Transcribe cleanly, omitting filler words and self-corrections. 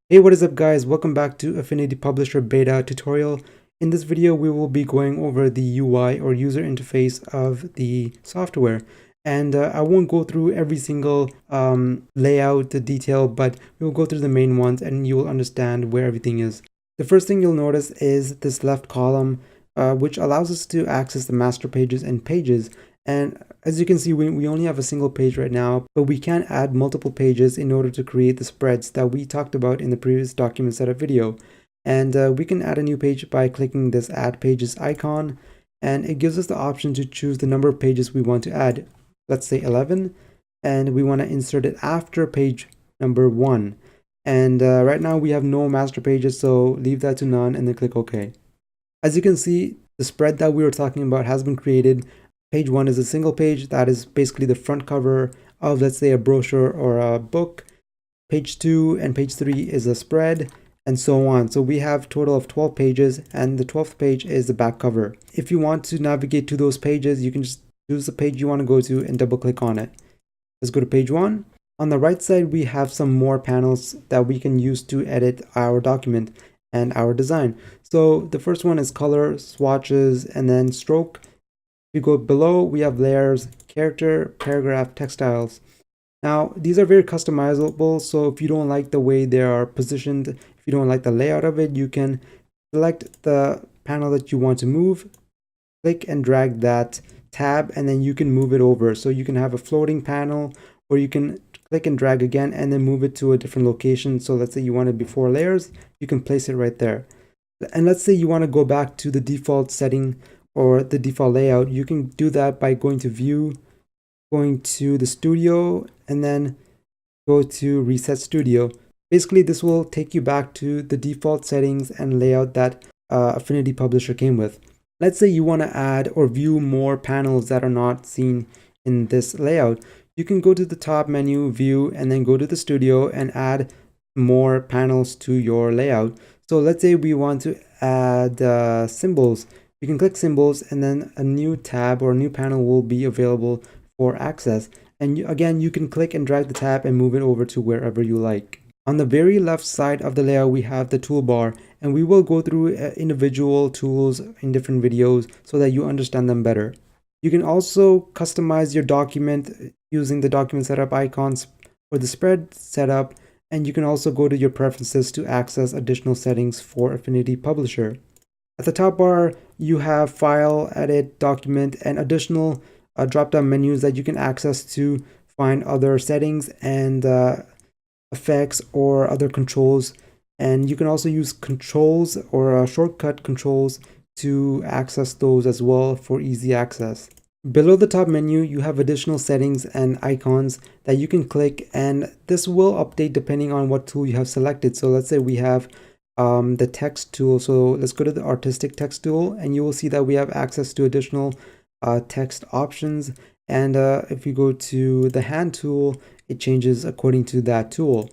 Hey, what is up guys? Welcome back to Affinity Publisher Beta tutorial. In this video, we will be going over the UI or user interface of the software. And I won't go through every single layout, the detail, but we'll go through the main ones and you will understand where everything is. The first thing you'll notice is this left column, which allows us to access the master pages and pages. And as you can see, we only have a single page right now, but we can add multiple pages in order to create the spreads that we talked about in the previous document setup video. And we can add a new page by clicking this add pages icon, and it gives us the option to choose the number of pages we want to add. Let's say 11, and we want to insert it after page number 1. And right now we have no master pages, so leave that to none and then click OK. As you can see, the spread that we were talking about has been created. Page 1 is a single page that is basically the front cover of, let's say, a brochure or a book. Page 2 and page 3 is a spread, and so on. So we have a total of 12 pages, and the 12th page is the back cover. If you want to navigate to those pages, you can just choose the page you want to go to and double click on it. Let's go to page 1. On the right side, we have some more panels that we can use to edit our document and our design. So the first one is color, swatches, and then stroke. If you go below, we have layers, character, paragraph, text styles. Now, these are very customizable, so if you don't like the way they are positioned, if you don't like the layout of it, you can select the panel that you want to move, click and drag that tab, and then you can move it over. So you can have a floating panel, or you can click and drag again and then move it to a different location. So let's say you want it before layers, you can place it right there. And let's say you want to go back to the default setting or the default layout. You can do that by going to view, going to the studio, and then go to reset studio. Basically, this will take you back to the default settings and layout that Affinity Publisher came with. Let's say you want to add or view more panels that are not seen in this layout. You can go to the top menu, view, and then go to the studio and add more panels to your layout. So let's say we want to add symbols. You can click symbols, and then a new tab or a new panel will be available for access. And again, you can click and drag the tab and move it over to wherever you like. On the very left side of the layout, we have the toolbar, and we will go through individual tools in different videos so that you understand them better. You can also customize your document using the document setup icons or the spread setup, and you can also go to your preferences to access additional settings for Affinity Publisher. At the top bar, you have file, edit, document, and additional drop-down menus that you can access to find other settings and effects or other controls. And you can also use controls or shortcut controls to access those as well for easy access. Below the top menu, you have additional settings and icons that you can click, and this will update depending on what tool you have selected. So let's say we have the text tool. So let's go to the artistic text tool, and you will see that we have access to additional text options. And if you go to the hand tool, it changes according to that tool.